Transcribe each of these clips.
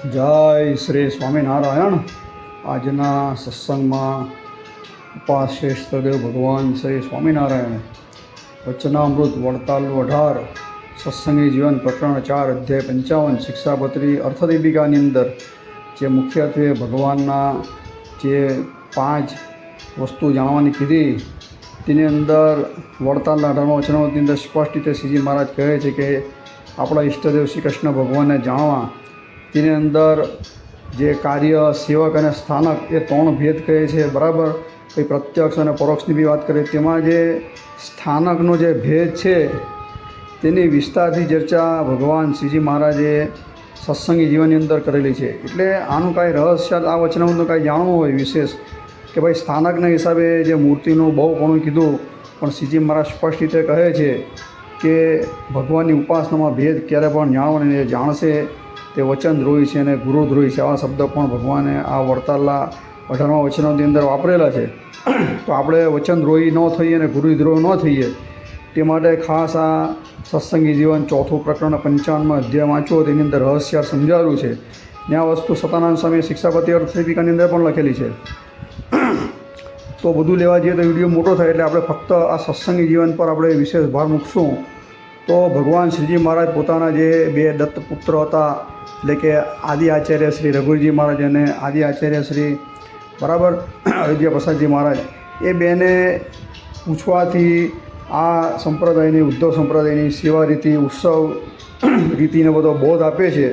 જય શ્રી સ્વામિનારાયણ। આજના સત્સંગમાં ઉપાસ્ય ઇષ્ટદેવ ભગવાન શ્રી સ્વામિનારાયણ વચનામૃત વડતાલ 18 સત્સંગી જીવન પ્રકરણ 4 અધ્યાય 55 શિક્ષાપત્રી અર્થદીપિકાની અંદર જે મુખ્યત્વે ભગવાનના જે 5 વસ્તુ જાણવાની કીધી તેની અંદર વડતાલના 18મા વચનામૃતની અંદર સ્પષ્ટ રીતે શ્રીજી મહારાજ કહે છે કે આપણા ઈષ્ટદેવ શ્રી કૃષ્ણ ભગવાનને જાણવા તેની અંદર જે કાર્ય સેવક અને સ્થાનક એ 3 ભેદ કહે છે બરાબર। કંઈ પ્રત્યક્ષ અને પરોક્ષની બી વાત કરીએ તેમાં જે સ્થાનકનો જે ભેદ છે તેની વિસ્તારથી ચર્ચા ભગવાન શ્રીજી મહારાજે સત્સંગી જીવનની અંદર કરેલી છે। એટલે આનું કાંઈ રહસ્ય આ વચનામૃતનું કાંઈ જાણવું હોય વિશેષ કે ભાઈ સ્થાનકના હિસાબે જે મૂર્તિનું બહુ ઘણું કીધું, પણ શ્રીજી મહારાજ સ્પષ્ટ રીતે કહે છે કે ભગવાનની ઉપાસનામાં ભેદ ક્યારે પણ જાણવાની જાણશે તે વચનદ્રોહી છે અને ગુરુદ્રોહી છે, આવા શબ્દ પણ ભગવાને આ વડતાલના 18મા વચનોની અંદર વાપરેલા છે। તો આપણે વચનદ્રોહી ન થઈએ અને ગુરુદ્રોહ ન થઈએ તે માટે ખાસ આ સત્સંગી જીવન 4થું પ્રકરણ 55મા અધ્યાય વાંચો, તેની અંદર રહસ્ય સમજાવેલું છે ને આ વસ્તુ સતાનંદ સ્વામી શિક્ષાપતિ અર્થદીપિકાની અંદર પણ લખેલી છે। તો બધું લેવા જઈએ તો વિડીયો મોટો થાય એટલે આપણે ફક્ત આ સત્સંગી જીવન પર આપણે વિશેષ ભાર મૂકશું। તો ભગવાન શ્રીજી મહારાજ પોતાના જે 2 દત્ત પુત્ર હતા, એટલે કે આદિ આચાર્ય શ્રી રઘુજી મહારાજ અને આદિ આચાર્ય શ્રી બરાબર અયોધ્યા પ્રસાદજી મહારાજ, એ બેને પૂછવાથી આ સંપ્રદાયની ઉદ્ધવ સંપ્રદાયની સેવા રીતિ ઉત્સવ રીતિને બધો બોધ આપે છે।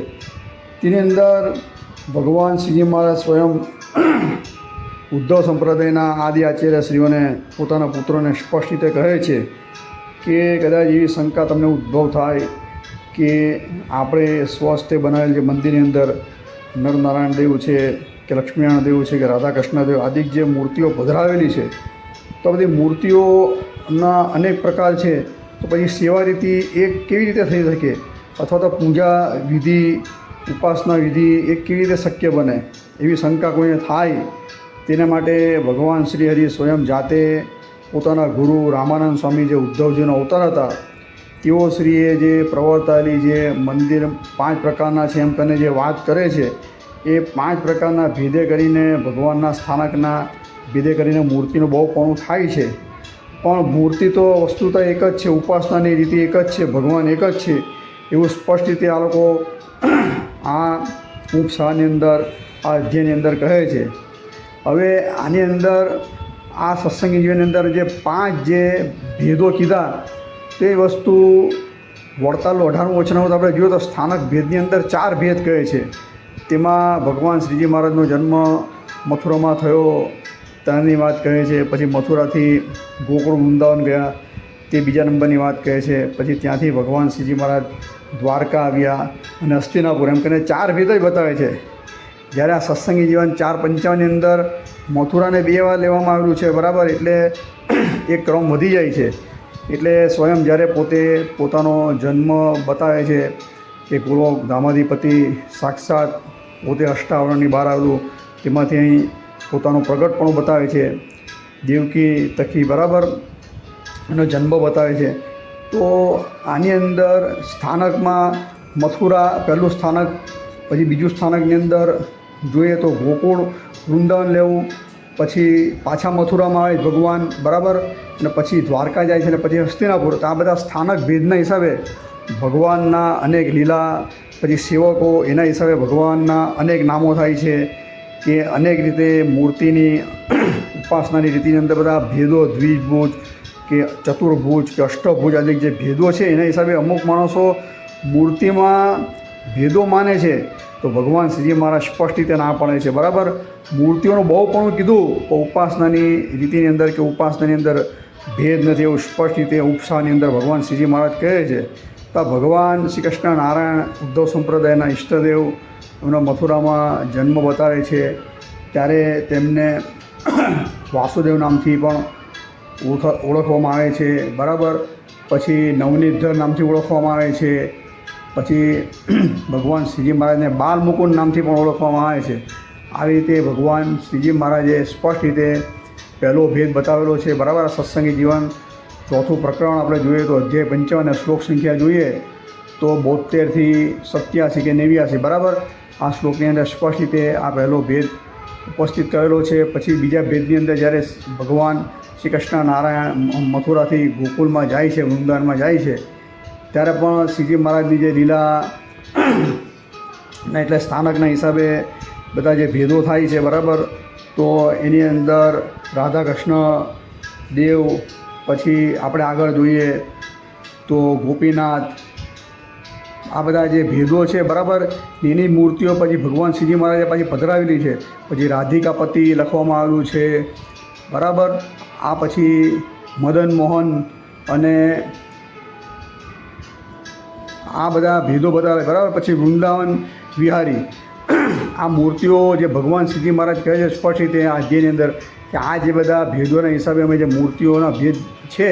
તેની અંદર ભગવાન શ્રીજી મહારાજ સ્વયં ઉદ્ધવ સંપ્રદાયના આદિ આચાર્ય શ્રીઓને પોતાના પુત્રોને સ્પષ્ટ રીતે કહે છે કે કદાચ એવી શંકા તમને ઉદ્ભવ થાય કે આપણે સ્વસ્તે બનાવેલ જે મંદિરની અંદર નરનારાયણ દેવ છે કે લક્ષ્મીનારાયણ દેવ છે કે રાધાકૃષ્ણ દેવ આદિ જે મૂર્તિઓ પધરાવેલી છે, તો બધી મૂર્તિઓના અનેક પ્રકાર છે, તો પછી સેવા રીતિ એ કેવી રીતે થઈ શકે અથવા તો પૂજા વિધિ ઉપાસના વિધિ એ કેવી રીતે શક્ય બને, એવી શંકા કોઈને થાય તેના માટે ભગવાન શ્રી હરિ સ્વયં જાતે પોતાના ગુરુ રામાનંદ સ્વામી જે ઉદ્ધવજીનો અવતાર હતા તેઓ શ્રીએ જે પ્રવર્તાયેલી જે મંદિર 5 પ્રકારના છે એમ કરીને જે વાત કરે છે, એ 5 પ્રકારના ભેદે કરીને ભગવાનના સ્થાનકના ભેદે કરીને મૂર્તિનું બહુ પણ થાય છે। પણ મૂર્તિ તો વસ્તુતા એક જ છે, ઉપાસનાની રીતિ એક જ છે, ભગવાન એક જ છે એવું સ્પષ્ટ રીતે આ લોકો આ ઉપસાની અંદર આ અધ્યાયની અંદર કહે છે। હવે આની અંદર આ સત્સંગી જીવનની અંદર જે 5 જે ભેદો કીધા તે વસ્તુ વડતાલ 18મું વચનામૃત આપણે જોઈએ તો સ્થાનક ભેદની અંદર 4 ભેદ કહે છે। તેમાં ભગવાન શ્રીજી મહારાજનો જન્મ મથુરામાં થયો તેની વાત કહે છે, પછી મથુરાથી ગોકુળ વૃંદાવન ગયા તે બીજા નંબરની વાત કહે છે, પછી ત્યાંથી ભગવાન શ્રીજી મહારાજ દ્વારકા આવ્યા અને હસ્તિનાપુર, એમ કરીને 4 ભેદ જ બતાવે છે। જ્યારે આ સત્સંગી જીવન 4:55ની અંદર મથુરાને 2 વાર લેવામાં આવેલું છે બરાબર, એટલે એક ક્રમ વધી જાય છે। એટલે સ્વયં જ્યારે પોતે પોતાનો જન્મ બતાવે છે કે ગોલોક ધામાધિપતિ સાક્ષાત પોતે અષ્ટાવરણની બહાર આવેલું, તેમાંથી અહીં પોતાનું પ્રગટપણું બતાવે છે, દેવકી તકી બરાબર એનો જન્મ બતાવે છે। તો આની અંદર સ્થાનકમાં મથુરા પહેલું સ્થાનક, પછી બીજું સ્થાનકની અંદર જોઈએ તો ગોકુળ વૃંદાવન લેવું, પછી પાછા મથુરામાં આવે ભગવાન બરાબર, અને પછી દ્વારકા જાય છે અને પછી હસ્તિનાપુર। તો આ બધા સ્થાનક ભેદના હિસાબે ભગવાનના અનેક લીલા, પછી સેવકો એના હિસાબે ભગવાનના અનેક નામો થાય છે કે અનેક રીતે મૂર્તિની ઉપાસનાની રીતિની અંદર બધા ભેદો દ્વિભુજ કે ચતુર્ભુજ કે અષ્ટભુજ આદિ જે ભેદો છે એના હિસાબે અમુક માણસો મૂર્તિમાં ભેદો માને છે, તો ભગવાન શ્રીજી મહારાજ સ્પષ્ટ રીતે ના પાડે છે બરાબર। મૂર્તિઓનું બહુ પણ કીધું પણ ઉપાસનાની રીતિની અંદર કે ઉપાસનાની અંદર ભેદ નથી એવું સ્પષ્ટ રીતે ઉપસાની અંદર ભગવાન શ્રીજી મહારાજ કહે છે। તો ભગવાન શ્રી કૃષ્ણ નારાયણ ઉદ્ધવ સંપ્રદાયના ઈષ્ટદેવ એમનો મથુરામાં જન્મ બતાવે છે, ત્યારે તેમને વાસુદેવ નામથી પણ ઓળખવામાં આવે છે બરાબર, પછી નવનીધર નામથી ઓળખવામાં આવે છે, પછી ભગવાન શ્રીજી મહારાજને બાલ મુકુંદ નામથી પણ ઓળખવામાં આવે છે। આવી રીતે ભગવાન શ્રીજી મહારાજે સ્પષ્ટ રીતે પહેલો ભેદ બતાવેલો છે બરાબર। સત્સંગી જીવન 4થું પ્રકરણ આપણે જોઈએ તો અધ્યાય 55 શ્લોક સંખ્યા જોઈએ તો 72થી 87 કે 89 બરાબર આ શ્લોકની અંદર સ્પષ્ટ રીતે આ પહેલો ભેદ ઉપસ્થિત કરેલો છે। પછી બીજા ભેદની અંદર જ્યારે ભગવાન શ્રી કૃષ્ણ નારાયણ મથુરાથી ગોકુળમાં જાય છે, વૃંદાવનમાં જાય છે, ત્યારે પણ શ્રીજી મહારાજની જે લીલા એટલે સ્થાનકના હિસાબે બધા જે ભેદો થાય છે બરાબર, તો એની અંદર રાધા કૃષ્ણ દેવ, પછી આપણે આગળ જોઈએ તો ગોપીનાથ, આ બધા જે ભેદો છે બરાબર, એની મૂર્તિઓ પછી ભગવાન શ્રીજી મહારાજે પાછી પધરાવેલી છે। પછી રાધિકાપતિ લખવામાં આવેલું છે બરાબર, આ પછી મદન મોહન અને આ બધા ભેદો બતાવે બરાબર। પછી વૃંદાવન વિહારી, આ મૂર્તિઓ જે ભગવાન શ્રીજી મહારાજ કહે છે સ્પષ્ટ રીતે આ અધ્યાયની અંદર કે આ જે બધા ભેદોના હિસાબે અમે જે મૂર્તિઓના ભેદ છે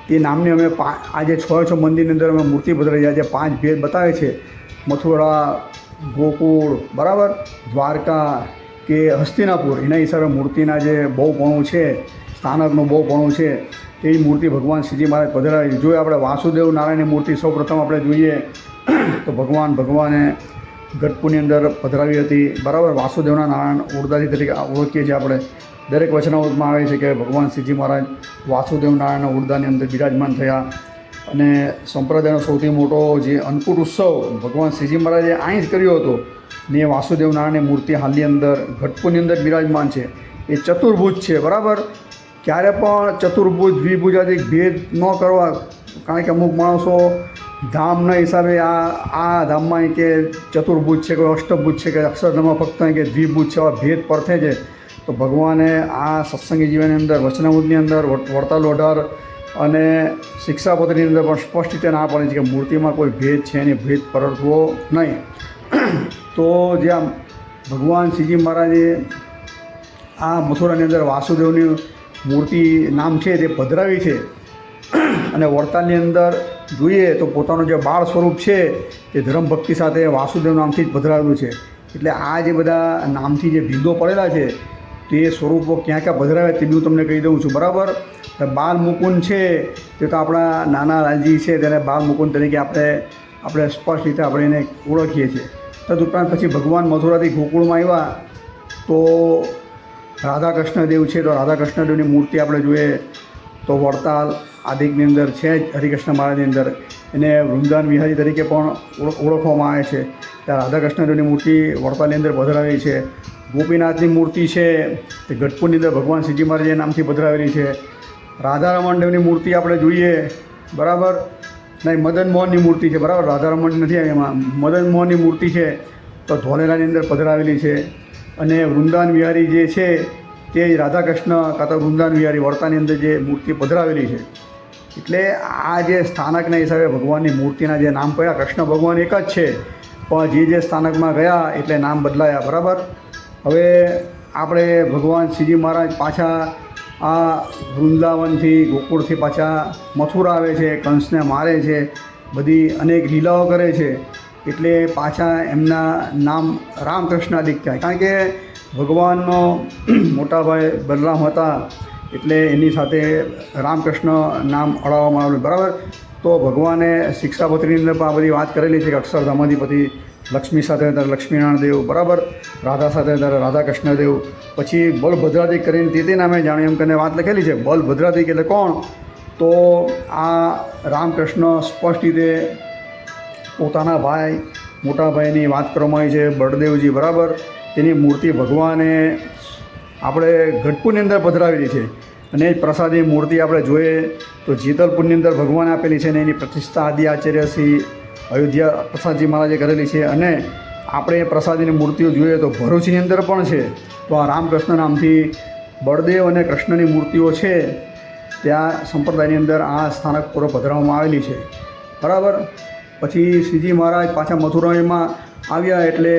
તે નામની અમે આજે 6 મંદિરની અંદર અમે મૂર્તિ પધરાવી આજે 5 ભેદ બતાવે છે, મથુરા, ગોકુળ બરાબર, દ્વારકા કે હસ્તિનાપુર, એના હિસાબે મૂર્તિના જે બહુપણું છે, સ્થાનકનું બહુપણું છે, તેવી મૂર્તિ ભગવાન શ્રીજી મહારાજ પધરાવી। જો આપણે વાસુદેવ નારાયણની મૂર્તિ સૌપ્રથમ આપણે જોઈએ તો ભગવાને ગઢપુરની અંદર પધરાવી હતી બરાબર। વાસુદેવના નારાયણ ઉડદાજી તરીકે ઓળખીએ છીએ આપણે, દરેક વચનામૃતમાં આવે છે કે ભગવાન શ્રીજી મહારાજ વાસુદેવ નારાયણના ઉડદાની અંદર બિરાજમાન થયા। અને સંપ્રદાયનો સૌથી મોટો જે અન્નકૂટ ઉત્સવ ભગવાન શ્રીજી મહારાજે અહીં જ કર્યો હતો ને એ વાસુદેવ નારાયણની મૂર્તિ હાલની અંદર ગઢપુરની અંદર બિરાજમાન છે। એ ચતુર્ભુજ છે બરાબર, ક્યારે પણ ચતુર્ભુજ દ્વિભુજાદિક ભેદ ન કરવા, કારણ કે અમુક માણસો ધામના હિસાબે આ ધામમાં કે ચતુર્ભુજ છે, કોઈ અષ્ટભુજ છે, કે અક્ષરધામમાં ફક્ત કે દ્વિભુજ છે, આવા ભેદ પરથે છે। તો ભગવાને આ સત્સંગી જીવનની અંદર વચનામૃતની અંદર વડતાલ 18 અને શિક્ષાપત્રની અંદર પણ સ્પષ્ટ રીતે ના પડે છે કે મૂર્તિમાં કોઈ ભેદ છે એની ભેદ પરખવો નહીં। તો જ્યાં ભગવાન શ્રીજી મહારાજે આ મથુરાની અંદર વાસુદેવની મૂર્તિ નામ છે તે પધરાવી છે, અને વડતાલની અંદર જોઈએ તો પોતાનું જે બાળ સ્વરૂપ છે તે ધર્મ ભક્તિ સાથે વાસુદેવ નામથી જ પધરાવેલું છે। એટલે આ જે બધા નામથી જે ભેદો પડેલા છે તે સ્વરૂપો ક્યાં ક્યાં પધરાવ્યા તે બી હું તમને કહી દઉં છું બરાબર। બાલ મુકુંદ છે તે તો આપણા નાના લાલજી છે, તેને બાલ મુકુંદ તરીકે આપણે સ્પષ્ટ રીતે આપણે એને ઓળખીએ છીએ। તદુપરાંત પછી ભગવાન મથુરાથી ગોકુળમાં આવ્યા તો રાધા કૃષ્ણદેવ છે, તો રાધા કૃષ્ણદેવની મૂર્તિ આપણે જોઈએ તો વડતાલ આદિકની અંદર છે જ, હરિકૃષ્ણ મહારાજની અંદર એને વૃંદાવન વિહારી તરીકે પણ ઓળખવામાં આવે છે। ત્યાં રાધા કૃષ્ણદેવની મૂર્તિ વડતાલની અંદર પધરાવેલી છે। ગોપીનાથની મૂર્તિ છે તે ગઢપુરની અંદર ભગવાન શ્રીજી મહારાજે નામથી પધરાવેલી છે। રાધારમણ દેવની મૂર્તિ આપણે જોઈએ બરાબર, નહીં મદન મોહનની મૂર્તિ છે બરાબર, રાધારમણ નથી આવી એમાં, મદન મોહનની મૂર્તિ છે તો ધોલેરાની અંદર પધરાવેલી છે। અને વૃંદાવન વિહારી જે છે તે રાધા કૃષ્ણ કાં તો વૃંદાવન વિહારી વડતાલની અંદર જે મૂર્તિ પધરાવેલી છે। એટલે આ જે સ્થાનકના હિસાબે ભગવાનની મૂર્તિના જે નામ પડ્યા, કૃષ્ણ ભગવાન એક જ છે પણ જે સ્થાનકમાં ગયા એટલે નામ બદલાયા બરાબર। હવે આપણે ભગવાન શ્રીજી મહારાજ પાછા આ વૃંદાવનથી ગોકુળથી પાછા મથુરા આવે છે, કંસને મારે છે, બધી અનેક લીલાઓ કરે છે, એટલે પાછા એમના નામ રામકૃષ્ણાદિક થાય, કારણ કે ભગવાનનો મોટા ભાઈ બલરામ હતા એટલે એની સાથે રામકૃષ્ણ નામ અડાવવામાં આવેલું બરાબર। તો ભગવાને શિક્ષાપત્રીની અંદર પણ આ બધી વાત કરેલી છે કે અક્ષરધામાધિપતિ લક્ષ્મી સાથે ત્યારે લક્ષ્મીનારાયણ દેવ બરાબર, રાધા સાથે ત્યારે રાધા કૃષ્ણદેવ, પછી બલભદ્રાદિક કરીને તે નામે જાણ્યું એમ કરીને વાત લખેલી છે। બલભદ્રાદિક એટલે કોણ? તો આ રામકૃષ્ણ સ્પષ્ટ રીતે પોતાના ભાઈ મોટા ભાઈની વાત કરવામાં આવી છે, બળદેવજી બરાબર, તેની મૂર્તિ ભગવાને આપણે ગઢપુરની અંદર પધરાવેલી છે। અને પ્રસાદી મૂર્તિ આપણે જોઈએ તો જેતલપુરની અંદર ભગવાને આપેલી છે, અને એની પ્રતિષ્ઠા આદિ આચાર્ય શ્રી અયોધ્યા પ્રસાદજી મહારાજે કરેલી છે। અને આપણે પ્રસાદીની મૂર્તિઓ જોઈએ તો ભરૂચની અંદર પણ છે। તો આ રામકૃષ્ણ નામથી બળદેવ અને કૃષ્ણની મૂર્તિઓ છે, ત્યાં સંપ્રદાયની અંદર આ સ્થાનક પૂર્વ પધરાવવામાં આવેલી છે બરાબર। પછી શ્રીજી મહારાજ પાછા મથુરામાં આવ્યા એટલે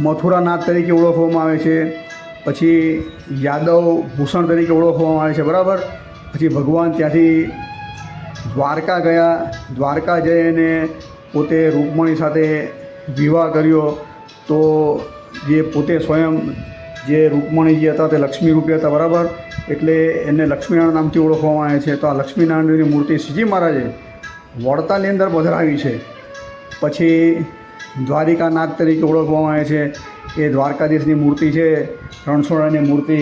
મથુરાનાથ તરીકે ઓળખવામાં આવે છે, પછી યાદવ ભૂષણ તરીકે ઓળખવામાં આવે છે બરાબર। પછી ભગવાન ત્યાંથી દ્વારકા ગયા, દ્વારકા જઈને પોતે રૂકમણી સાથે વિવાહ કર્યો, તો જે પોતે સ્વયં જે રૂકમણીજી હતા તે લક્ષ્મી રૂપી હતા બરાબર, એટલે એને લક્ષ્મીનારાયણ નામથી ઓળખવામાં આવે છે। તો આ લક્ષ્મીનારાયણની મૂર્તિ શ્રીજી મહારાજે વડતાલની અંદર પધરાવી છે. પછી દ્વારિકાનાથ તરીકે ઓળખવામાં આવે છે. એ દ્વારકાધીશની મૂર્તિ છે, રણછોડરાની મૂર્તિ,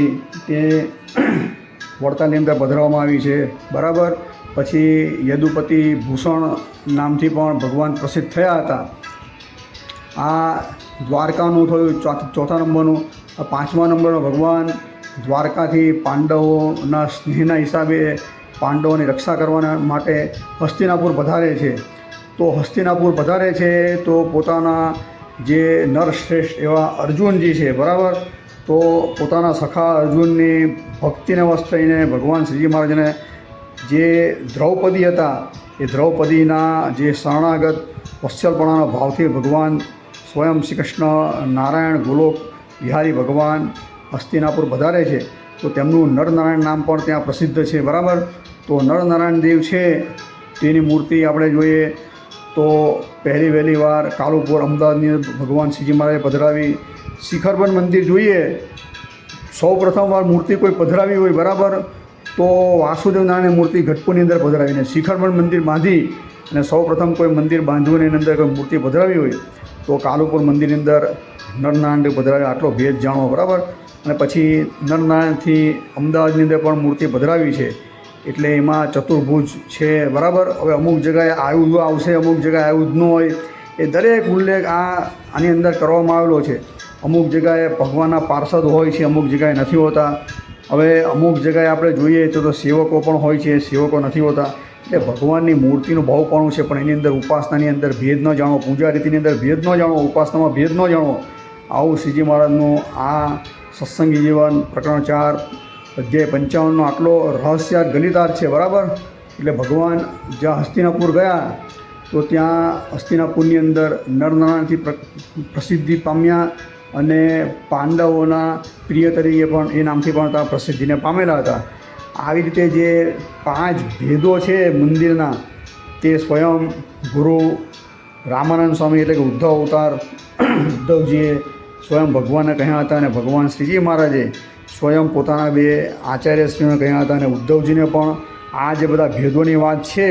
તે વડતાલની અંદર પધરાવવામાં આવી છે. બરાબર. પછી યદુપતિ ભૂષણ નામથી પણ ભગવાન પ્રસિદ્ધ થયા હતા. આ દ્વારકાનું થયું ચોથા નંબરનું. પાંચમા નંબરનો ભગવાન દ્વારકાથી પાંડવોના સ્નેહના હિસાબે પાંડવોની રક્ષા કરવાના માટે હસ્તિનાપુર પધારે છે. તો હસ્તિનાપુર પધારે છે તો પોતાના જે નરશ્રેષ્ઠ એવા અર્જુનજી છે, બરાબર, તો પોતાના સખા અર્જુનની ભક્તિને વશ થઈને ભગવાન શ્રીજી મહારાજને જે દ્રૌપદી હતા એ દ્રૌપદીના જે શરણાગત વત્સલપણાના ભાવથી ભગવાન સ્વયં શ્રી કૃષ્ણ નારાયણ ગોલોક વિહારી ભગવાન હસ્તિનાપુર પધારે છે. તો તેમનું નરનારાયણ નામ પણ ત્યાં પ્રસિદ્ધ છે. બરાબર. તો નરનારાયણ દેવ છે તેની મૂર્તિ આપણે જોઈએ તો વહેલી વાર કાલુપુર અમદાવાદની ભગવાન શ્રીજી મહારાજે પધરાવી. શિખરબન મંદિર જોઈએ, સૌ પ્રથમવાર મૂર્તિ કોઈ પધરાવી હોય, બરાબર, તો વાસુદેવ નારાયણની મૂર્તિ ગઢપુરની અંદર પધરાવીને શિખરબન મંદિર બાંધી અને સૌ પ્રથમ કોઈ મંદિર બાંધવું એની અંદર કોઈ મૂર્તિ પધરાવી હોય તો કાલુપુર મંદિરની અંદર નરનારાયણ દેવ પધરાવી. આટલો ભેદ જાણો. બરાબર. અને પછી નરનારાયણથી અમદાવાદની અંદર પણ મૂર્તિ પધરાવી છે. એટલે એમાં ચતુર્ભુજ છે. બરાબર. હવે અમુક જગ્યાએ આયુધ આવશે, અમુક જગ્યાએ આયુધ ન હોય, એ દરેક ઉલ્લેખ આની અંદર કરવામાં આવેલો છે. અમુક જગ્યાએ ભગવાનના પાર્ષદ હોય છે, અમુક જગ્યાએ નથી હોતા. હવે અમુક જગ્યાએ આપણે જોઈએ તો સેવકો પણ હોય છે, સેવકો નથી હોતા. એટલે ભગવાનની મૂર્તિનું ભાવપણું છે, પણ એની અંદર ઉપાસનાની અંદર ભેદ ન જાણો, પૂજા રીતિની અંદર ભેદ ન જાણો, ઉપાસનામાં ભેદ ન જાણો. આવું શ્રીજી મહારાજનું આ સત્સંગી જીવન પ્રકરણ 4 અધ્યાય 55નો આટલો રહસ્યાર્થ ગલિતાર્થ છે. બરાબર. એટલે ભગવાન જ્યાં હસ્તિનાપુર ગયા તો ત્યાં હસ્તિનાપુરની અંદર નરનારાયણથી પ્રસિદ્ધિ પામ્યા અને પાંડવોના પ્રિય તરીકે પણ એ નામથી પણ ત્યાં પ્રસિદ્ધિને પામેલા હતા. આવી રીતે જે 5 ભેદો છે મંદિરના તે સ્વયં ગુરુ રામાનંદ સ્વામી એટલે કે ઉદ્ધવ અવતાર ઉદ્ધવજીએ સ્વયં ભગવાનને કહ્યા હતા અને ભગવાન શ્રીજી મહારાજે સ્વયં પોતાના 2 આચાર્યશ્રીઓને કહ્યા હતા. અને ઉદ્ધવજીને પણ આ જે બધા ભેદોની વાત છે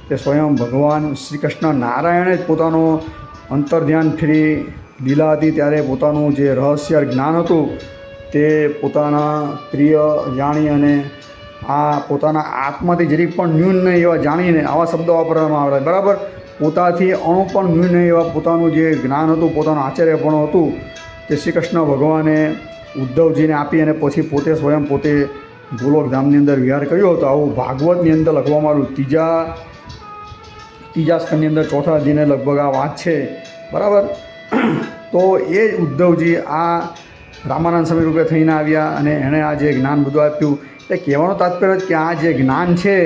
તે સ્વયં ભગવાન શ્રી કૃષ્ણ નારાયણે જ પોતાનો અંતર્ધ્યાન ફેરી લીલા હતી ત્યારે પોતાનું જે રહસ્ય જ્ઞાન હતું તે પોતાના પ્રિય જાણી અને આ પોતાના આત્માથી જરીક પણ ન્યૂન નહીં એવા જાણીને આવા શબ્દો વાપરવામાં આવે. બરાબર. પોતાથી અણુ પણ ન્યૂન નહીં એવા પોતાનું જે જ્ઞાન હતું, પોતાનું આચાર્યપણું હતું, તે શ્રી કૃષ્ણ ભગવાને ઉદ્ધવજીને આપી અને પછી પોતે સ્વયં પોતે ગોલોકધામની અંદર વિહાર કર્યો હતો. આવું ભાગવતની અંદર લખવામાં આવ્યું. ત્રીજા સ્કંદની અંદર ચોથા અધ્યાયને લગભગ આ વાત છે. બરાબર. તો એ જ ઉદ્ધવજી આ રામાનંદ સ્વામી રૂપે થઈને આવ્યા અને એણે આ જે જ્ઞાન બધું આપ્યું. એ કહેવાનું તાત્પર્ય કે આ જે જ્ઞાન છે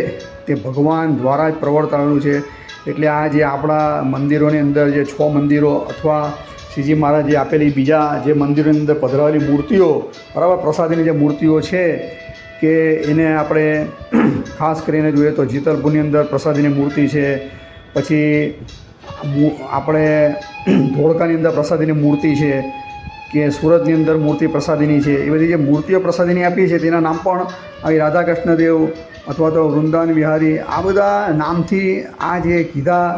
તે ભગવાન દ્વારા જ પ્રવર્તાવેલું છે. એટલે આ જે આપણા મંદિરોની અંદર જે 6 મંદિરો અથવા શ્રીજી મહારાજે આપેલી બીજા જે મંદિરોની અંદર પધરાવેલી મૂર્તિઓ, બરાબર, પ્રસાદીની જે મૂર્તિઓ છે કે એને આપણે ખાસ કરીને જોઈએ તો જીતલપુરની અંદર પ્રસાદીની મૂર્તિ છે. પછી આપણે ધોળકાની અંદર પ્રસાદીની મૂર્તિ છે કે સુરતની અંદર મૂર્તિ પ્રસાદીની છે. એ બધી જે મૂર્તિઓ પ્રસાદીની આપી છે તેના નામ પણ આવી રાધાકૃષ્ણ દેવ અથવા તો વૃંદાવન વિહારી આ બધા નામથી આ જે કીધા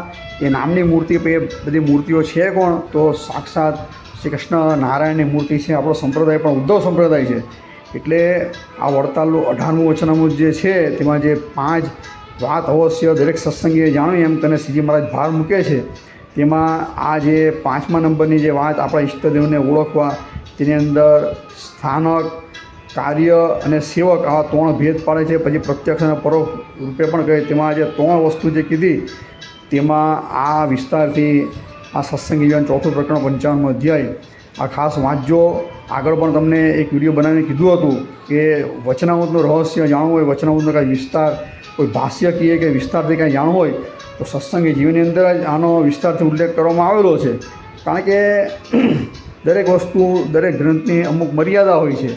એ નામની મૂર્તિ એ બધી મૂર્તિઓ છે કોણ તો સાક્ષાત શ્રી કૃષ્ણ નારાયણની મૂર્તિ છે. આપણો સંપ્રદાય પણ ઉદ્ધવ સંપ્રદાય છે. એટલે આ વડતાલનું 18મું વચનામૃત જે છે તેમાં જે 5 વાત અવશ્ય દરેક સત્સંગીએ જાણવી એમ તને શ્રીજી મહારાજ ભાર મૂકે છે. તેમાં આ જે 5મા નંબરની જે વાત આપણા ઈષ્ટદેવને ઓળખવા તેની અંદર સ્થાનક, કાર્ય અને સેવક આવા 3 ભેદ પાડે છે. પછી પ્રત્યક્ષ અને પરોક્ષ રૂપે પણ કહે. તેમાં જે 3 વસ્તુ જે કીધી તેમાં આ વિસ્તારથી આ સત્સંગી જીવન 4થું પ્રકરણ 55મો અધ્યાય આ ખાસ વાંચજો. આગળ પણ તમને એક વિડીયો બનાવીને કીધું હતું કે વચનામૃતનું રહસ્ય જાણવું હોય, વચનામૃતનો કાંઈ વિસ્તાર, કોઈ ભાષ્ય કહીએ કે વિસ્તારથી કાંઈ જાણવું હોય તો સત્સંગી જીવનની અંદર જ આનો વિસ્તારથી ઉલ્લેખ કરવામાં આવેલો છે. કારણ કે દરેક વસ્તુ, દરેક ગ્રંથની અમુક મર્યાદા હોય છે.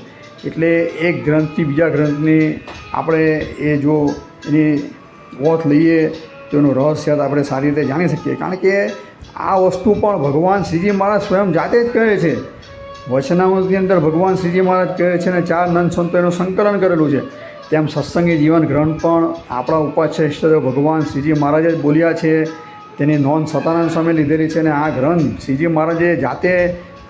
એટલે એક ગ્રંથથી બીજા ગ્રંથની આપણે એ જો એની ઓથ લઈએ તો એનું રહસ્ય આપણે સારી રીતે જાણી શકીએ. કારણ કે આ વસ્તુ પણ ભગવાન શ્રીજી મહારાજ સ્વયં જાતે જ કહે છે. વચનામૃતની અંદર ભગવાન શ્રીજી મહારાજ કહે છે અને 4 નંદ સંતો એનું સંકલન કરેલું છે. તેમ સત્સંગી જીવન ગ્રંથ પણ આપણા ઉપાસ્ય ઈષ્ટદેવ ભગવાન શ્રીજી મહારાજે જ બોલ્યા છે, તેની નોંધ સતાનંદ સ્વામી લીધેલી છે. અને આ ગ્રંથ શ્રીજી મહારાજે જાતે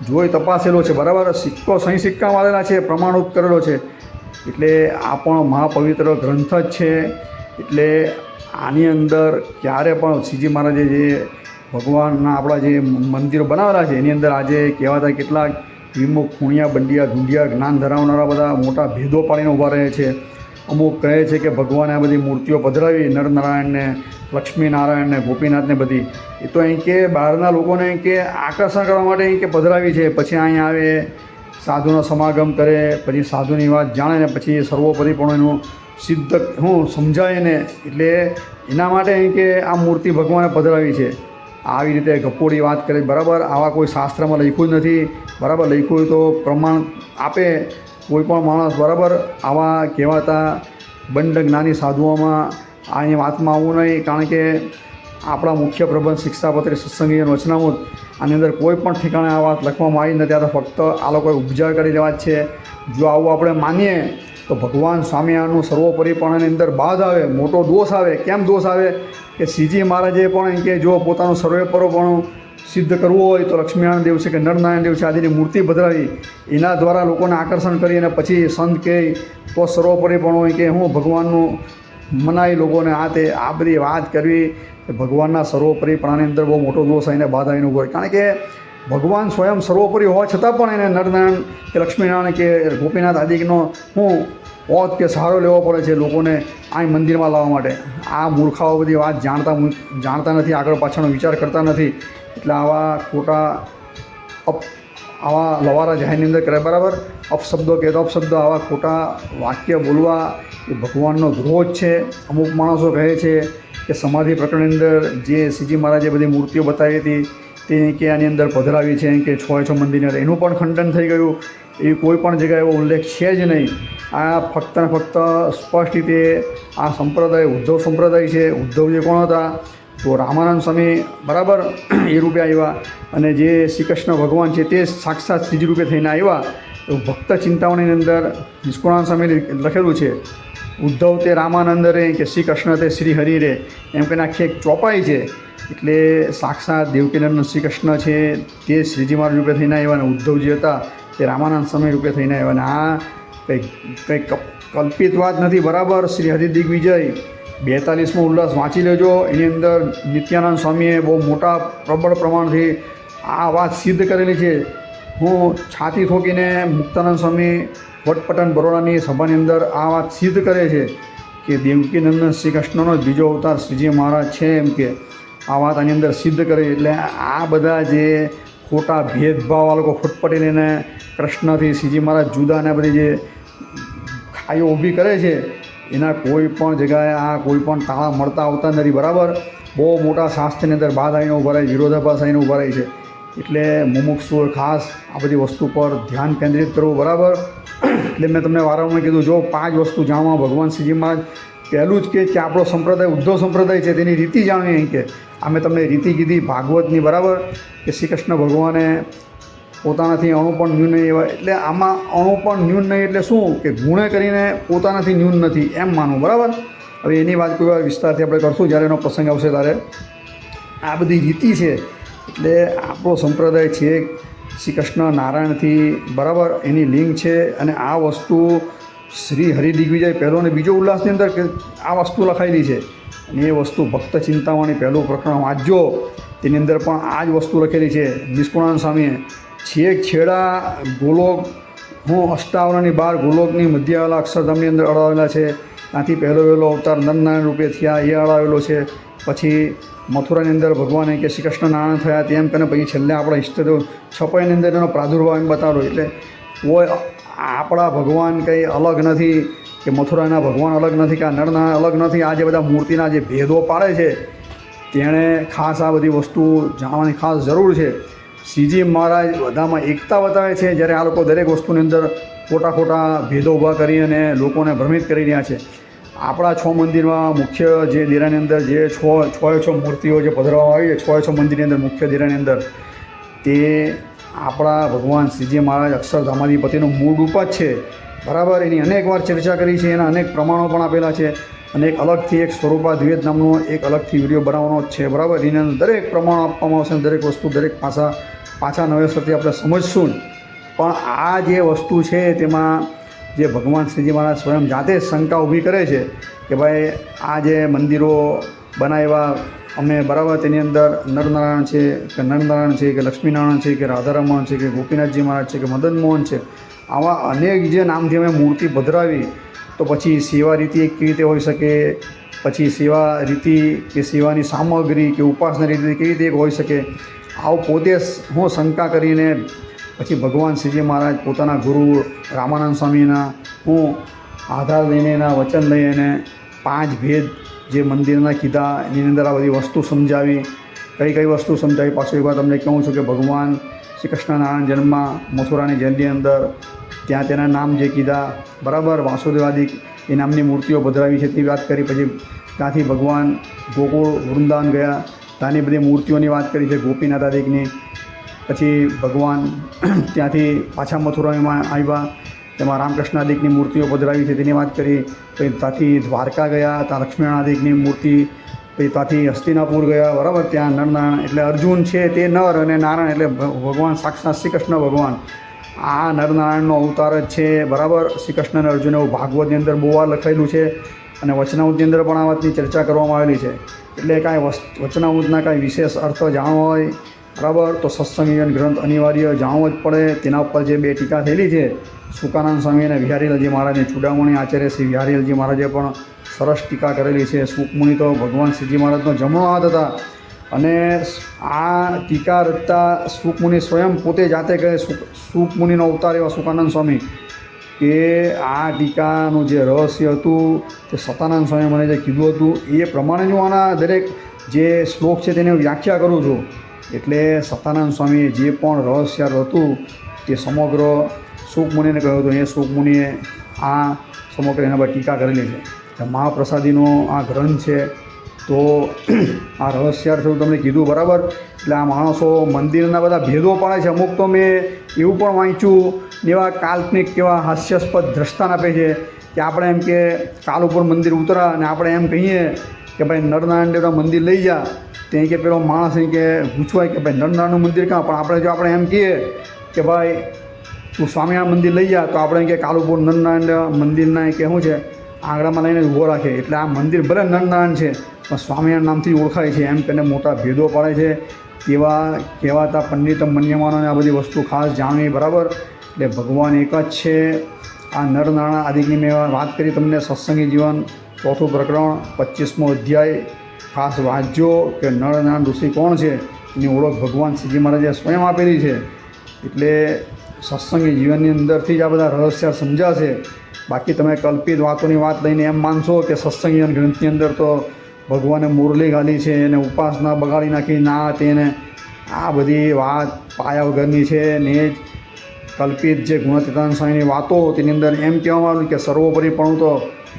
જોઈ તપાસેલો છે, બરાબર. સિક્કો સહી સિક્કા મારેલા છે, પ્રમાણરૂપ કરેલો છે. એટલે આ પણ મહાપવિત્ર ગ્રંથ જ છે. એટલે આની અંદર ક્યારે પણ શ્રીજી મહારાજે જે ભગવાનના આપણા જે મંદિરો બનાવેલા છે એની અંદર આજે કહેવાતા કેટલાક વિમુખ, ખૂણિયા, બંડિયા, ઢૂંઢિયા, જ્ઞાન ધરાવનારા બધા મોટા ભેદો પાડીને ઊભા રહે છે. અમુક કહે છે કે ભગવાને આ બધી મૂર્તિઓ પધરાવી, નરનારાયણને, લક્ષ્મીનારાયણને, ગોપીનાથને બધી. એ તો અહીં કે બહારના લોકોને અહીં કે આકર્ષણ કરવા માટે અહીં કે પધરાવી છે. પછી અહીં આવે, સાધુનો સમાગમ કરે, પછી સાધુની વાત જાણે ને પછી સર્વોપરી પણ એનું સિદ્ધ સમજાય ને. એટલે એના માટે અહીં કે આ મૂર્તિ ભગવાને પધરાવી છે. આવી રીતે ગપ્પોડી વાત કરે, બરાબર. આવા કોઈ શાસ્ત્રમાં લખ્યું જ નથી, બરાબર. લખ્યું હોય તો પ્રમાણ આપે કોઈ પણ માણસ, બરાબર. આવા કહેવાતા બંડ જ્ઞાની સાધુઓમાં આ વાતમાં આવવું નહીં. કારણ કે આપણા મુખ્ય પ્રબંધ શિક્ષાપત્રી સત્સંગી વચનામૃત આની અંદર કોઈ પણ ઠેકાણે આ વાત લખવામાં આવી નથી. આ તો ફક્ત આ લોકોએ ઉપજાર કરી દેવા જ છે. જો આવું આપણે માનીએ તો ભગવાન સ્વામિનારાયણનું સર્વોપરીપણાની અંદર બાદ આવે, મોટો દોષ આવે. કેમ દોષ આવે? કે શ્રીજી મહારાજે પણ કે જો પોતાનું સર્વોપરીપણું સિદ્ધ કરવું હોય તો લક્ષ્મીનારાયણ દેવ છે કે નરનારાયણ દેવ છે આદિની મૂર્તિ પધરાવી, એના દ્વારા લોકોને આકર્ષણ કરી અને પછી સંત કહે તો સર્વોપરીપણું હોય કે હું ભગવાનનું મનાઈ લોકોને આ બધી વાત કરવી કે ભગવાનના સર્વોપરીપણાની અંદર બહુ મોટો દોષ આવીને બાદ આવીને ઉભો હોય. કારણ કે ભગવાન સ્વયં સર્વોપરી હોવા છતાં પણ એને નરનારાયણ કે લક્ષ્મીનારાયણ કે ગોપીનાથ આદિનો ઓત કે સહારો લેવો પડે છે લોકોને આ મંદિરમાં લાવવા માટે. આ મૂર્ખાઓ બધી વાત જાણતા નથી, આગળ પાછળનો વિચાર કરતા નથી. એટલે આવા ખોટા આવા લવારા જાહેરની અંદર કરે, બરાબર. અપશબ્દો કે અપશબ્દો, આવા ખોટા વાક્ય બોલવા એ ભગવાનનો દ્રોહ જ છે. અમુક માણસો કહે છે કે સમાધિ પ્રકરણની અંદર જે શ્રીજી મહારાજે બધી મૂર્તિઓ બતાવી હતી તે કે આની અંદર પધરાવી છે કે છ મંદિરની અંદર, એનું પણ ખંડન થઈ ગયું. એ કોઈ પણ જગ્યાએ એવો ઉલ્લેખ છે જ નહીં. આ ફક્ત ને ફક્ત સ્પષ્ટ રીતે આ સંપ્રદાય ઉદ્ધવ સંપ્રદાય છે. ઉદ્ધવજી કોણ હતા? તો રામાનંદ સ્વામી, બરાબર, એ રૂપે આવ્યા. અને જે શ્રી કૃષ્ણ ભગવાન છે તે સાક્ષાત શ્રીજી રૂપે થઈને આવ્યા. તો ભક્ત ચિંતામણીની અંદર નિષ્કુળાનંદ સ્વામી લખેલું છે, ઉદ્ધવ તે રામાનંદ રે કે શ્રી કૃષ્ણ તે શ્રી હરિ રે, એમ કરીને આખી એક ચોપાઈ છે. એટલે સાક્ષાત દેવકીનંદન શ્રી કૃષ્ણ છે તે શ્રીજી મહારાજ રૂપે થઈને આવ્યા અને ઉદ્ધવજી હતા તે રામાનંદ સ્વામી રૂપે થઈને આવ્યા. અને આ કંઈ કલ્પિત વાત નથી, બરાબર. શ્રી હરિદિગ્વિજય 42મો ઉલ્લાસ વાંચી લેજો. એની અંદર નિત્યાનંદ સ્વામીએ બહુ મોટા પ્રબળ પ્રમાણથી આ વાત સિદ્ધ કરેલી છે. હું છાતી ઠોકીને મુક્તાનંદ સ્વામી વટપટન બરોડાની સભાની અંદર આ વાત સિદ્ધ કરે છે કે દેવકીનંદન શ્રી કૃષ્ણનો બીજો અવતાર શ્રીજી મહારાજ છે. એમ કે આ વાત આની અંદર સિદ્ધ કરે. એટલે આ બધા જે ખોટા ભેદભાવ આ લોકો ફૂટપટી લઈને કૃષ્ણથી શ્રીજી મહારાજ જુદા અને બધી જે ખાઈઓ ઊભી કરે છે એના કોઈ પણ જગ્યાએ આ કોઈ પણ તાળા મળતા આવતા નથી, બરાબર. બહુ મોટા શાસ્ત્રની અંદર બાદ આવીને ઊભા રહે, વિરોધાભાસ આવીને ઊભા રહે છે. એટલે મુમુક્ષુઓ ખાસ આ બધી વસ્તુ પર ધ્યાન કેન્દ્રિત કરવું, બરાબર. એટલે મેં તમને વારંવાર કીધું, જો 5 વસ્તુ જાણવા ભગવાન શ્રીજી મહારાજ પહેલું જ કે આપણો સંપ્રદાય ઉદ્ધવ સંપ્રદાય છે તેની રીતિ જાણવી. અહીં કે આ મેં તમને રીતિ કીધી ભાગવતની, બરાબર, કે શ્રી કૃષ્ણ ભગવાને પોતાનાથી અણુ પણ ન્યૂન નહીં એવા. એટલે આમાં અણુ પણ ન્યૂન નહીં એટલે શું કે ગુણે કરીને પોતાનાથી ન્યૂન નથી એમ માનવું, બરાબર. હવે એની વાત કોઈ વાર વિસ્તારથી આપણે કરશું જ્યારે એનો પ્રસંગ આવશે ત્યારે. આ બધી રીતિ છે. એટલે આપણો સંપ્રદાય છે શ્રી કૃષ્ણ નારાયણથી, બરાબર, એની લિંક છે. અને આ વસ્તુ શ્રી હરિદિગ્વિજય પહેલો અને બીજો ઉલ્લાસની અંદર આ વસ્તુ લખાયેલી છે. અને એ વસ્તુ ભક્ત ચિંતામણી પહેલું પ્રકરણ વાંચજો, તેની અંદર પણ આ જ વસ્તુ લખેલી છે. નિષ્કુળાનંદ સ્વામીએ છેક છેડા ગોલોક અષ્ટાવરણની બહાર ગોલોકની મધ્યવાળા અક્ષરધામની અંદર અડાવેલા છે. ત્યાંથી પહેલો અવતાર નરનારાયણ રૂપે થયા એ અડાવેલો છે. પછી મથુરાની અંદર ભગવાને કે શ્રી કૃષ્ણ નારાયણ થયા તેમ કરીને પછી છેલ્લે આપણા ઈષ્ટદેવ છપાઈની અંદર એનો પ્રાદુર્ભાવ એમ બતાવ્યો. એટલે કોઈ આપણા ભગવાન કંઈ અલગ નથી કે મથુરાના ભગવાન અલગ નથી કે આ નરનારાયણ અલગ નથી. આ જે બધા મૂર્તિના જે ભેદો પાડે છે તેણે ખાસ આ બધી વસ્તુ જાણવાની ખાસ જરૂર છે. શ્રીજી મહારાજ બધામાં એકતા બતાવે છે, જ્યારે આ લોકો દરેક વસ્તુની અંદર ખોટા ભેદો ઊભા કરી અને લોકોને ભ્રમિત કરી રહ્યા છે. આપણા 6 મંદિરમાં મુખ્ય જે દેરાની અંદર જે છ મૂર્તિઓ જે પધરાવવામાં આવી છે 6 મંદિરની અંદર મુખ્ય દેરાની અંદર તે આપણા ભગવાન શ્રીજી મહારાજ અક્ષરધામાધિપતિનું મૂળ રૂપ જ છે. બરાબર. એની અનેક વાર ચર્ચા કરી છે, એના અનેક પ્રમાણો પણ આપેલા છે, અને એક અલગથી એક સ્વરૂપાદ્વૈત નામનો એક અલગથી વિડીયો બનાવવાનો જ છે. બરાબર. એની અંદર દરેક પ્રમાણો આપવામાં આવશે, દરેક વસ્તુ દરેક પાછા નવેસરથી આપણે સમજશું. પણ આ જે વસ્તુ છે તેમાં જે ભગવાન શ્રીજી મહારાજ સ્વયં જાતે જ શંકા ઊભી કરે છે કે ભાઈ આ જે મંદિરો બનાવ્યા અમે, બરાબર, તેની અંદર નરનારાયણ છે કે નરનારાયણ છે કે લક્ષ્મીનારાયણ છે કે રાધારમણ છે કે ગોપીનાથજી મહારાજ છે કે મદન મોહન છે, આવા અનેક જે નામથી અમે મૂર્તિ પધરાવી, તો પછી સેવા રીતિ કેવી રીતે હોઈ શકે, પછી સેવા રીતિ કે સેવાની સામગ્રી કે ઉપાસના રીતિ કેવી રીતે એક હોઈ શકે, આવું પોતે હું શંકા કરીને પછી ભગવાન શ્રીજી મહારાજ પોતાના ગુરુ રામાનંદ સ્વામીના હું આધાર લઈને એના વચન લઈને 5 ભેદ જે મંદિરના કીધા, એની અંદર આ બધી વસ્તુ સમજાવી. કઈ વસ્તુ સમજાવી પાછું એક વાર તમને કહું છું કે ભગવાન શ્રી કૃષ્ણનારાયણ જન્મ મથુરાની જેલની અંદર ત્યાં તેના નામ જે કીધા, બરાબર, વાસુદેવાદિક એ નામની મૂર્તિઓ પધરાવી છે તે વાત કરી. પછી ત્યાંથી ભગવાન ગોકુળ વૃંદાવન ગયા, ત્યાંની બધી મૂર્તિઓની વાત કરી છે ગોપીનાથ આદિકની. પછી ભગવાન ત્યાંથી પાછા મથુરામાં આવ્યા, તેમાં રામકૃષ્ણ આદિકની મૂર્તિઓ પધરાવી છે તેની વાત કરી. પછી ત્યાંથી દ્વારકા ગયા, ત્યાં લક્ષ્મીનારાયણ આદિકની મૂર્તિ. પછી ત્યાંથી હસ્તિનાપુર ગયા, બરાબર, ત્યાં નરનારાયણ એટલે અર્જુન છે તે નર અને નારાયણ એટલે ભગવાન સાક્ષાત શ્રી કૃષ્ણ ભગવાન આ નરનારાયણનો અવતાર જ છે. બરાબર. શ્રી કૃષ્ણ અને અર્જુન એવું ભાગવતની અંદર બહુ વાર લખાયેલું છે, અને વચનામૃતની અંદર પણ આ વાતની ચર્ચા કરવામાં આવેલી છે. એટલે કાંઈ વચનામૃતના કાંઈ વિશેષ અર્થ જાણવો હોય, બરાબર, તો સત્સંગીજન ગ્રંથ અનિવાર્ય જાણવો જ પડે. તેના ઉપર જે 2 ટીકા થયેલી છે સુકાનંદ સ્વામી અને વિહારીલાલજી મહારાજની, ચૂડામણી આચાર્ય શ્રી વિહારીલાલજી મહારાજે પણ સરસ ટીકા કરેલી છે. સુકમુનિ તો ભગવાન શ્રીજી મહારાજનો જમણો હાથ હતા, અને આ ટીકા રચતા સુકમુનિ સ્વયં પોતે જાતે કહે, સુકમુનિનો અવતાર એવા સુકાનંદ સ્વામી, કે આ ટીકાનું જે રહસ્ય હતું તે સતાનંદ સ્વામી મને જે કીધું હતું એ પ્રમાણે હું આના દરેક જે શ્લોક છે તેની વ્યાખ્યા કરું છું. એટલે સતાનંદ સ્વામીએ જે પણ રહસ્ય હતું તે સમગ્ર સુકમુનિને કહ્યું હતું. એ સુકમુનિએ આ સમગ્ર એના પર ટીકા કરેલી છે. મહાપ્રસાદીનો આ ગ્રંથ છે, તો આ રહસ્યાર્થ તમને કીધું, બરાબર. એટલે આ માણસો મંદિરના બધા ભેદો પાડે છે. અમુક તો મેં એવું પણ વાંચ્યું, એવા કાલ્પનિક કેવા હાસ્યાસ્પદ દ્રષ્ટાન આપે છે કે આપણે એમ કે કાલ ઉપર મંદિર ઉતરા અને આપણે એમ કહીએ કે ભાઈ નરનારાયણ દેવના મંદિર લઈ જા, ત્યાં કે પેલો માણસ અહીં કે પૂછવાય કે ભાઈ નરનારાયણનું મંદિર ક્યાં, પણ આપણે જો આપણે એમ કહીએ કે ભાઈ તું સ્વામિનારાયણ મંદિર લઈ જા, તો આપણે કે કાલુપુર નરનારાયણ મંદિરના કે શું છે આંગળામાં લઈને ઊભો રાખે. એટલે આ મંદિર ભલે નરનારાયણ છે પણ સ્વામિનારાયણ નામથી ઓળખાય છે, એમ કરીને મોટા ભેદો પાડે છે. તેવા કહેવાતા પંડિત મન્યમાનોને આ બધી વસ્તુ ખાસ જાણવી, બરાબર. એટલે ભગવાન એક જ છે. આ નરનારાયણ આદિની મેં વાત કરી તમને. સત્સંગી જીવન 4થું પ્રકરણ 25મો અધ્યાય ખાસ વાંચજો કે નરનારાયણ ઋષિ કોણ છે, એની ઓળખ ભગવાન શ્રીજી મહારાજે સ્વયં આપેલી છે. એટલે સત્સંગી જીવનની અંદરથી જ આ બધા રહસ્ય સમજાશે. બાકી તમે કલ્પિત વાતોની વાત લઈને એમ માનશો કે સત્સંગ જીવન ગ્રંથની અંદર તો ભગવાને મુરલી ગાલી છે અને ઉપાસના બગાડી નાખી, ના તેને આ બધી વાત પાયા વગરની છે ને જ કલ્પિત જે ગુણાતીતાનંદ સ્વામીની વાતો તેની અંદર એમ કહેવામાં આવ્યું કે સર્વોપરીપણું તો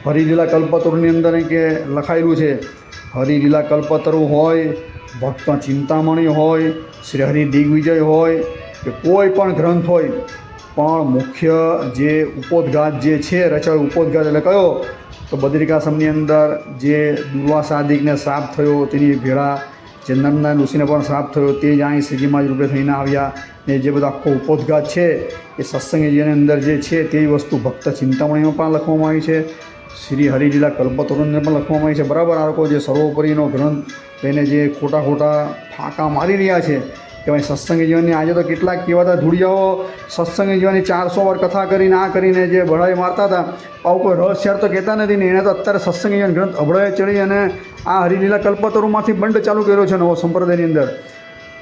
હરિલીલા કલ્પતરુની અંદર કે લખાયેલું છે. હરિલીલા કલ્પતરુ હોય, ભક્ત ચિંતામણી હોય, શ્રી હરિ દિગ્વિજય હોય કે કોઈ પણ ગ્રંથ હોય, પણ મુખ્ય જે ઉપોદ્ઘાત જે છે રચાયો ઉપોદ્ઘાત એટલે કયો, તો બદ્રિકાશ્રમની અંદર જે દુર્વાસાદિકને શ્રાપ થયો તેની ભેળા જે નરનારાયણ ઋષિને પણ શ્રાપ થયો તે જ અહીં શ્રીજીમાં જ રૂપે થઈને આવ્યા. ને જે બધો આખો ઉપોદ્ઘાત છે એ સત્સંગીજીની અંદર જે છે તે વસ્તુ ભક્ત ચિંતામણીમાં પણ લખવામાં આવી છે, શ્રી હરિલીલા કલ્પતરુને પણ લખવામાં આવી છે, બરાબર. આ લોકો જે સર્વોપરીનો ગ્રંથ લઈને જે ખોટા ફાંકા મારી રહ્યા છે કે ભાઈ સત્સંગી જીવનની આજે તો કેટલાક કહેવાતા ધૂળિયાઓ સત્સંગી જીવનની 400 વાર કથા કરીને આ કરીને જે બળાઈ મારતા હતા, આવું કોઈ રહસ્યાર તો કહેતા નથી ને. એને તો અત્યારે સત્સંગી જીવન ગ્રંથ અભળાએ ચડી અને આ હરિલીલા કલ્પતરુમાંથી બંધ ચાલુ કર્યો છે નવો સંપ્રદાયની અંદર.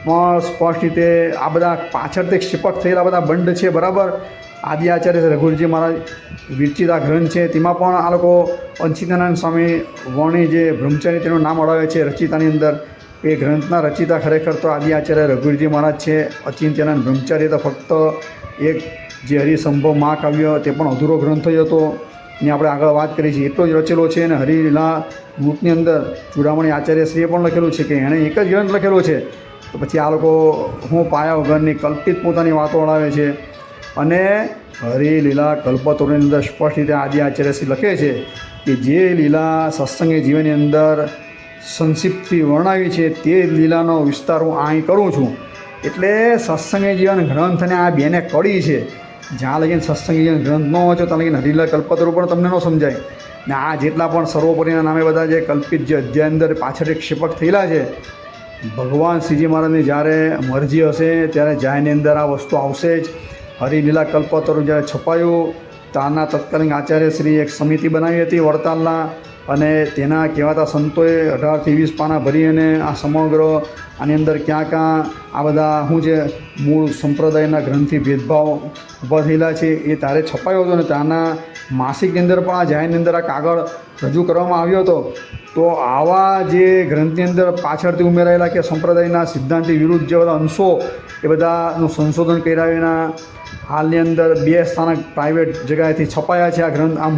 પણ સ્પષ્ટ રીતે આ બધા પાછળથી ક્ષિપક થયેલા બધા બંધ છે, બરાબર. આદિ આચાર્ય રઘુરજી મહારાજ વિરચિત આ ગ્રંથ છે તેમાં પણ આ લોકો અંચિતાનંદ સ્વામી વર્ણી જે બ્રહ્મચારી તેનું નામ અડાવે છે રચિતાની અંદર. એ ગ્રંથના રચિતા ખરેખર તો આદિ આચાર્ય રઘુરજી મહારાજ છે. અચિંત્યાનંદ બ્રહ્મચારી તો ફક્ત એક જે હરિસંભવ મહાકાવ્ય તે પણ અધૂરો ગ્રંથ હતો, એની આપણે આગળ વાત કરી છે, એટલો જ રચેલો છે. અને હરિલીલા ગ્રુપની અંદર ચૂડામણી આચાર્યશ્રીએ પણ લખેલું છે કે એણે એક જ ગ્રંથ લખેલો છે. તો પછી આ લોકો હું પાયા વગરની કલ્પિત પોતાની વાતો અડાવે છે. અને હરિલીલા કલ્પતરુની અંદર સ્પષ્ટ રીતે આદિ આચાર્યશ્રી લખે છે કે જે લીલા સત્સંગી જીવનની અંદર સંક્ષિપ્તથી વર્ણવી છે તે લીલાનો વિસ્તાર હું અહીં કરું છું. એટલે સત્સંગી જીવન ગ્રંથને આ બેને કડી છે. જ્યાં લગીને સત્સંગી જીવન ગ્રંથ ન હોય ત્યાં લગીને હરિલીલા કલ્પતરુ પણ તમને ન સમજાય. ને આ જેટલા પણ સર્વોપરીના નામે બધા જે કલ્પિત જે અધ્યાય અંદર પાછળ ક્ષેપક થયેલા છે, ભગવાન શ્રીજી મહારાજની જ્યારે મરજી હશે ત્યારે જાહેરની અંદર આ વસ્તુ આવશે જ. હરિલીલા કલ્પતરુ જ્યારે છપાયું ત્યારના તત્કાલીન આચાર્યશ્રી એક સમિતિ બનાવી હતી વડતાલના, અને તેના કહેવાતા સંતોએ 18 થી 20 પાના ભરી અને આ સમગ્ર આની અંદર ક્યાં આ બધા શું છે મૂળ સંપ્રદાયના ગ્રંથિ ભેદભાવ ઊભા થયેલા છે એ તારે છપાયો હતો. અને ત્યાંના માસિકની અંદર પણ આ જાહેરની અંદર આ કાગળ રજૂ કરવામાં આવ્યો હતો. તો આવા જે ગ્રંથની અંદર પાછળથી ઉમેરાયેલા કે સંપ્રદાયના સિદ્ધાંતથી વિરુદ્ધ જે બધા અંશો એ બધાનું સંશોધન કર્યા એના હાલની અંદર 2 સ્થાનક પ્રાઇવેટ જગ્યાએથી છપાયા છે આ ગ્રંથ. આ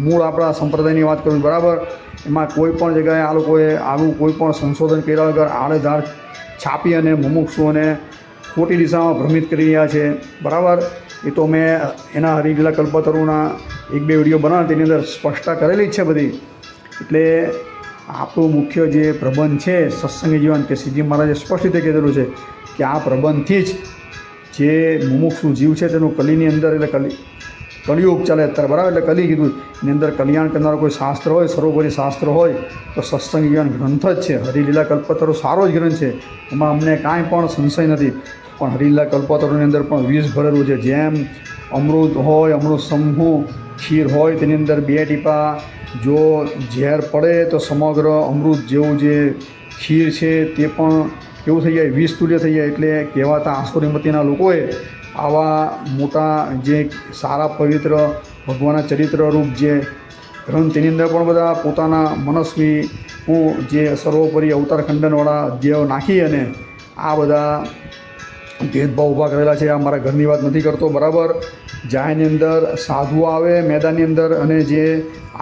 મૂળ આપણા સંપ્રદાયની વાત કરું બરાબર, એમાં કોઈ પણ જગ્યાએ આ લોકોએ આવું કોઈ પણ સંશોધન કર્યા વગર આડેધાડ છાપી અને મુમુક્ષુઓને ખોટી દિશામાં ભ્રમિત કરી રહ્યા છે બરાબર. એ તો મેં એના હરિલીલા કલ્પતરુના 1-2 વિડીયો બનાવ્યા તેની અંદર સ્પષ્ટતા કરેલી જ છે બધી. એટલે આપણું મુખ્ય જે પ્રબંધ છે સત્સંગી જીવન, કે શ્રીજી મહારાજે સ્પષ્ટ રીતે કહેલું છે કે આ પ્રબંધથી જ જે મુમુક્ષુ જીવ છે તેનું કલીની અંદર એટલે કલિયુગ ચાલે અત્યારે બરાબર, એટલે કલી કીધું એની અંદર કલ્યાણ કરનારો કોઈ શાસ્ત્ર હોય, સર્વોપરી શાસ્ત્ર હોય તો સત્સંગી જીવન ગ્રંથ જ છે. હરિલીલા કલ્પતરુ સારો જ ગ્રંથ છે, એમાં અમને કાંઈ પણ સંશય નથી. પણ હરિલીલા કલ્પતરુની અંદર પણ વિષ ભરેલું છે. જેમ અમૃત હોય, અમૃત સમૂહ ખીર હોય તેની અંદર 2 ટીપા જો ઝેર પડે તો સમગ્ર અમૃત જેવું જે ખીર છે તે પણ કેવું થઈ જાય, વિષ તુલ્ય થઈ જાય. એટલે કહેવાતા આસુરીમતીના લોકોએ આવા મોટા જે સારા પવિત્ર ભગવાનના ચરિત્રરૂપ જે ગ્રંથ તેની અંદર પણ બધા પોતાના મનસ્વી જે સર્વોપરી અવતાર ખંડનવાળા અધ્યાયો નાખી અને આ બધા ભેદભાવ ઊભા કરેલા છે. આ મારા ઘરની વાત નથી કરતો બરાબર. જાહેરની અંદર સાધુઓ આવે મેદાનની અંદર, અને જે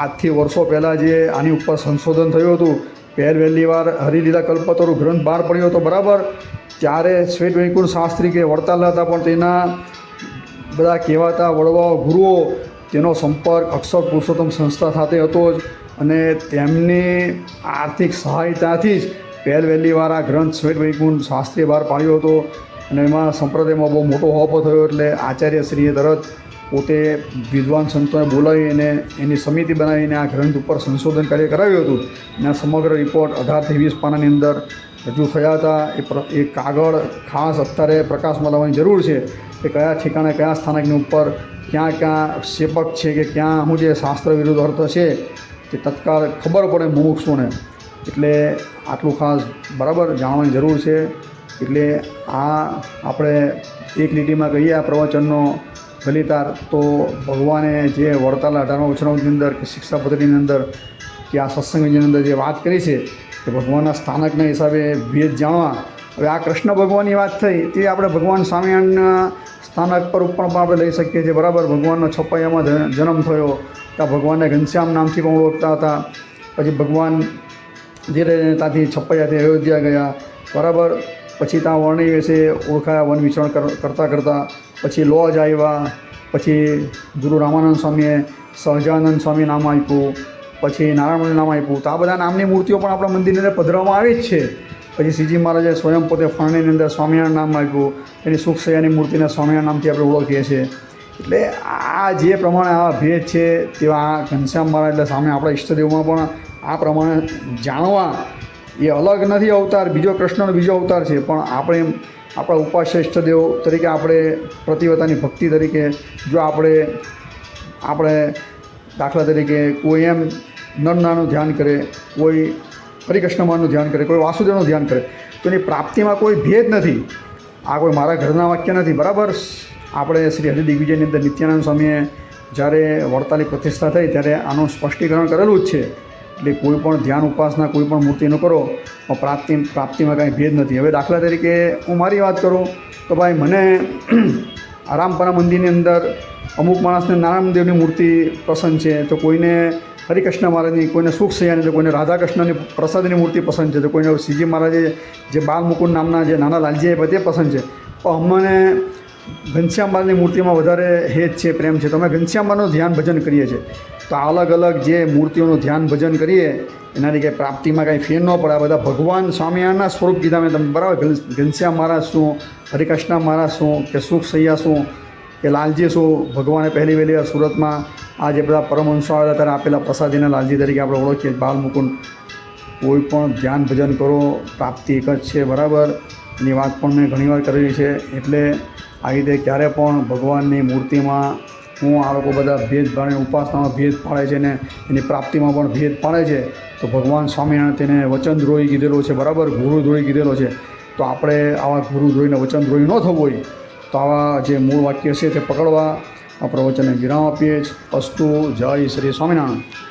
આજથી વર્ષો પહેલાં જે આની ઉપર સંશોધન થયું હતું, પહેલી વાર હરિલીલા કલ્પતરુ ગ્રંથ બહાર પડ્યો હતો બરાબર, ત્યારે શ્વેત વૈકુંઠ શાસ્ત્રી કે વડતાલ હતા, પણ તેના બધા કહેવાતા વડવાઓ ગુરુઓ તેનો સંપર્ક અક્ષર પુરુષોત્તમ સંસ્થા સાથે હતો જ. અને તેમની આર્થિક સહાયતાથી જ પહેલી વાર આ ગ્રંથ શ્વેત વૈકુંઠ શાસ્ત્રીએ બહાર પાડ્યો હતો. અને એમાં સંપ્રદાયમાં બહુ મોટો હોપો થયો. એટલે આચાર્યશ્રીએ તરત પોતે વિદ્વાન સંતોને બોલાવીને એની સમિતિ બનાવીને આ ગ્રંથ ઉપર સંશોધન કાર્ય કરાવ્યું હતું. અને આ સમગ્ર રિપોર્ટ 18 થી 20 પાનાની અંદર રજૂ થયા હતા. એ કાગળ ખાસ અત્યારે પ્રકાશમાં લાવવાની જરૂર છે કે કયા ઠેકાણે કયા સ્થાનકની ઉપર ક્યાં શેપક છે કે ક્યાં શું જે શાસ્ત્ર વિરુદ્ધ અર્થ છે તે તત્કાળ ખબર પડે મુમુક્ષુને. એટલે આટલું ખાસ બરાબર જાણવાની જરૂર છે. એટલે આ આપણે એક લીટીમાં કહીએ આ પ્રવચનનો ફલિતાર તો ભગવાને જે વડતાલના 18મા વચનામૃતની અંદર કે શિક્ષા પદ્ધતિની અંદર કે આ સત્સંગની અંદર જે વાત કરી છે કે ભગવાનના સ્થાનકના હિસાબે ભેદ જાણવા. હવે આ કૃષ્ણ ભગવાનની વાત થઈ તે આપણે ભગવાન સ્વામિનારાયણના સ્થાનક પર ઉપર પણ આપણે લઈ શકીએ છીએ બરાબર. ભગવાનનો છપૈયામાં જન્મ થયો, ત્યાં ભગવાનને ઘનશ્યામ નામથી પણ ઓળખતા હતા. પછી ભગવાન ધીરે ત્યાંથી છપૈયાથી અયોધ્યા ગયા બરાબર. પછી ત્યાં વર્ણિ વિશે ઓળખાયા વન વિચરણ કરતાં પછી લોજ આવ્યા. પછી ગુરુ રામાનંદ સ્વામીએ સહજાનંદ સ્વામી નામ આપ્યું, પછી નારાયણ નામ આપ્યું. તો આ બધા નામની મૂર્તિઓ પણ આપણા મંદિરની અંદર પધરાવવામાં આવી જ છે. પછી શ્રીજી મહારાજે સ્વયં પોતે ફરણીની અંદર સ્વામિનારાયણ નામ આપ્યું, એની સુખસૈયાની મૂર્તિને સ્વામિનારાયણ નામથી આપણે ઓળખીએ છીએ. એટલે આ જે પ્રમાણે આ ભેદ છે તેવા આ ઘનશ્યામ મહારાજ એટલે સામે આપણા ઈષ્ટદેવમાં પણ આ પ્રમાણે જાણવા એ અલગ નથી અવતાર, બીજો કૃષ્ણનો બીજો અવતાર છે. પણ આપણે આપણા ઉપાસ્ય ઈષ્ટદેવ તરીકે આપણે પ્રતિવતાની ભક્તિ તરીકે જો આપણે દાખલા તરીકે કોઈ એમ નરનાનું ધ્યાન કરે, કોઈ હરિકૃષ્ણમાનું ધ્યાન કરે, કોઈ વાસુદેવનું ધ્યાન કરે તો એની પ્રાપ્તિમાં કોઈ ભેદ નથી. આ કોઈ મારા ઘરના વાક્ય નથી બરાબર. આપણે શ્રી હરિદિગ્વિજયની અંદર નિત્યાનંદ સ્વામીએ જ્યારે વડતાલની પ્રતિષ્ઠા થઈ ત્યારે આનું સ્પષ્ટીકરણ કરેલું જ છે. એટલે કોઈ પણ ધ્યાન ઉપાસના કોઈ પણ મૂર્તિનો કરો પણ પ્રાપ્તિમાં કાંઈ ભેદ નથી. હવે દાખલા તરીકે હું મારી વાત કરું તો ભાઈ મને આરામપરા મંદિરની અંદર અમુક માણસને નારાયણદેવની મૂર્તિ પસંદ છે, તો કોઈને હરિકૃષ્ણ મહારાજની, કોઈને સુખસૈયાની, તો કોઈને રાધાકૃષ્ણની પ્રસાદની મૂર્તિ પસંદ છે, તો કોઈને શ્રીજી મહારાજે જે બાલમુકુંદ નામના જે નાના લાલજી આપ્યા તે પસંદ છે. પણ અમને ઘનશ્યામબાની મૂર્તિમાં વધારે હેત છે, પ્રેમ છે. તો અમે ઘનશ્યામબાનું ધ્યાન ભજન કરીએ છીએ. તો અલગ અલગ જે મૂર્તિઓનું ધ્યાન ભજન કરીએ એનાથી કંઈ પ્રાપ્તિમાં કાંઈ ફેર ન પડે. આ બધા ભગવાન સ્વામિનારાયણના સ્વરૂપ કીધા મેં તમને, બરાબર. ઘનશ્યામ મહારાજ શું, હરિકૃષ્ણ મહારાજ શું, કે સુખ સૈયા શું, કે લાલજી શું. ભગવાને પહેલી વહેલી સુરતમાં આ જે બધા પરમહંસો આવ્યા ત્યારે આપેલા પ્રસાદીના લાલજી તરીકે આપણે ઓળખીએ. બાલ મુકુંદ. કોઈ પણ ધ્યાન ભજન કરો, પ્રાપ્તિ એક જ છે, બરાબર. એની વાત પણ મેં ઘણીવાર કરેલી છે. એટલે આ રીતે ક્યારે પણ ભગવાનની મૂર્તિમાં હું આ લોકો બધા ભેદ પાડે, ઉપાસનામાં ભેદ પાડે છે ને એની પ્રાપ્તિમાં પણ ભેદ પાડે છે. તો ભગવાન સ્વામિનારાયણ તેને વચનદ્રોહી કીધેલો છે, બરાબર. ગુરુદ્રોહી કીધેલો છે. તો આપણે આવા ગુરુદ્રોહીને વચનદ્રોહી ન થવું હોય તો આવા જે મૂળ વાક્ય છે તે પકડવા. આ પ્રવચનને વિરામ આપીએ જ. અસ્તુ. જય શ્રી સ્વામિનારાયણ.